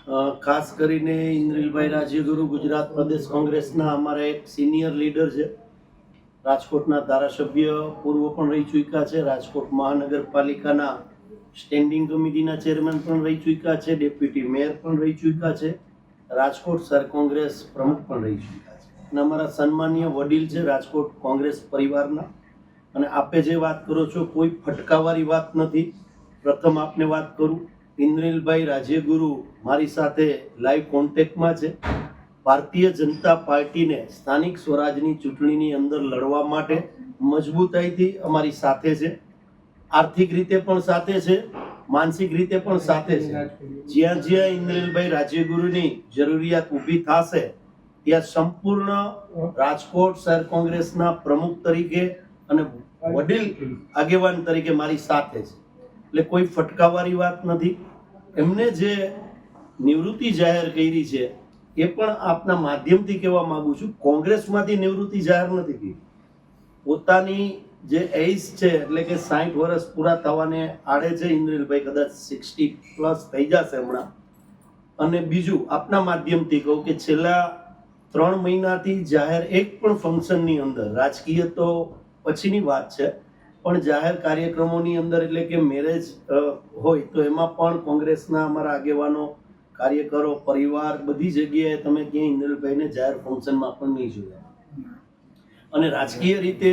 ખાસ કરીને ઇન્દ્રિલભાઈ રાજ્યગુરુ ગુજરાત પ્રદેશ કોંગ્રેસના અમારા એક સિનિયર લીડર છે. રાજકોટના ધારાસભ્ય પૂર્વ પણ રહી ચૂક્યા છે. રાજકોટ મહાનગરપાલિકાના સ્ટેન્ડિંગ કમિટીના ચેરમેન પણ રહી ચૂક્યા છે. ડેપ્યુટી મેયર પણ રહી ચૂક્યા છે. રાજકોટ શહેર કોંગ્રેસ પ્રમુખ પણ રહી ચૂક્યા છે. અને અમારા સન્માનીય વડીલ છે રાજકોટ કોંગ્રેસ પરિવારના. અને આપે જે વાત કરો છો કોઈ ફટકાવાળી વાત નથી. પ્રથમ આપને વાત કરું, ઇન્દ્રિલભાઈ રાજ્યગુરુ મારી સાથે લાઈવ કોન્ટેક્ટમાં છે. ભારતીય જનતા પાર્ટીને સ્થાનિક સ્વરાજની ચૂંટણીની અંદર લડવા માટે મજબૂતાઈથી અમારી સાથે છે. આર્થિક રીતે પણ સાથે છે, માનસિક રીતે પણ સાથે છે. જ્યાં જ્યાં ઇન્દ્રિલભાઈ રાજ્યગુરુની જરૂરિયાત ઊભી થશે ત્યાં સંપૂર્ણ રાજકોટ શહેર કોંગ્રેસના પ્રમુખ તરીકે અને વડીલ આગેવાન તરીકે મારી સાથે છે. એટલે કોઈ ફટકાવાળી વાત નથી. એમને જે નિવૃત્તિ જાહેર કરી છે એ પણ આપના માધ્યમથી કહેવા માંગુ છું, કોંગ્રેસમાંથી નિવૃત્તિ જાહેર નથી કરી. પોતાની જે એજ છે એટલે કે 60 વર્ષ પૂરા થવાને આડે છે ઇન્દ્રિલભાઈ, કદાચ 60+ થઈ જશે હમણાં. અને બીજું આપના માધ્યમથી કહું કે છેલ્લા 3 મહિનાથી જાહેર એક પણ ફંક્શનની અંદર, રાજકીય તો પછીની વાત છે, પણ જાહેર કાર્યક્રમોની અંદર એટલે કે મેરેજ હોય તો એમાં પણ કોંગ્રેસના અમારા આગેવાનો, કાર્યકરો, પરિવાર બધી જગ્યાએ તમે ક્યાંય ઇન્દ્રિલભાઈને જાહેર ફંક્શનમાં પણ નહીં જોયા. અને રાજકીય રીતે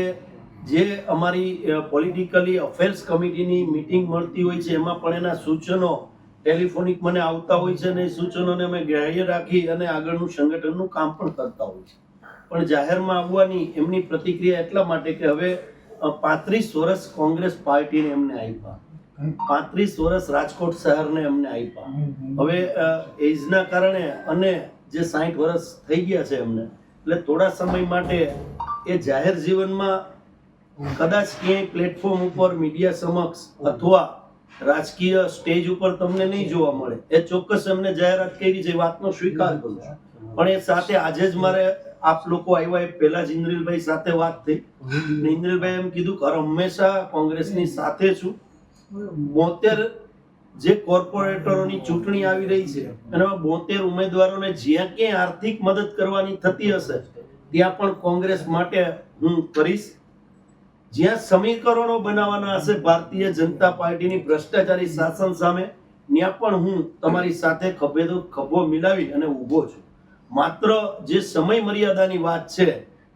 જે અમારી પોલિટિકલી અફેર્સ કમિટીની મીટિંગ મળતી હોય છે એમાં પણ એના સૂચનો ટેલિફોનિક મને આવતા હોય છે અને એ સૂચનોને અમે ગ્રાહ્ય રાખી અને આગળનું સંગઠનનું કામ પણ કરતા હોય છે. પણ જાહેરમાં આવવાની એમની પ્રતિક્રિયા એટલા માટે કે હવે 35 વર્ષ કોંગ્રેસ પાર્ટીને એમને આપ્યા, 35 વર્ષ રાજકોટ શહેરને એમને આપ્યા. હવે એજના કારણે અને જે 60 વર્ષ થઈ ગયા છે એમને, એટલે થોડા સમય માટે એ જાહેર જીવનમાં કદાચ ક્યાંય પ્લેટફોર્મ ઉપર, મીડિયા સમક્ષ અથવા રાજકીય સ્ટેજ ઉપર તમને નહીં જોવા મળે. એ ચોક્કસ એમને જાહેરાત કરી છે, વાતનો સ્વીકાર કરું છું. પણ એ સાથે આજે જ મારે આપ લોકો આવ્યા એ પહેલા જ ઇન્દ્રિલભાઈ સાથે વાત થઈ. ઇન્દ્રિલભાઈ એમ કીધું કે હંમેશા કોંગ્રેસની સાથે છું. 72 જે કોર્પોરેટરોની ચૂંટણી આવી રહી છે એમાં 72 ઉમેદવારોને જ્યાં ક્યાંય આર્થિક મદદ કરવાની થતી હશે ત્યાં પણ કોંગ્રેસ માટે હું કરીશ. જ્યાં સમીકરણો બનાવવાના હશે ભારતીય જનતા પાર્ટીની ભ્રષ્ટાચારી શાસન સામે, ત્યાં પણ હું તમારી સાથે ખભે તો ખભો મિલાવી અને ઊભો છું. માત્ર જે સમય મર્યાદાની વાત છે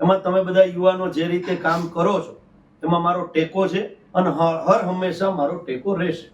એમાં તમે બધા યુવાનો જે રીતે કામ કરો છો એમાં મારો ટેકો છે અને હર હંમેશા મારો ટેકો રહેશે.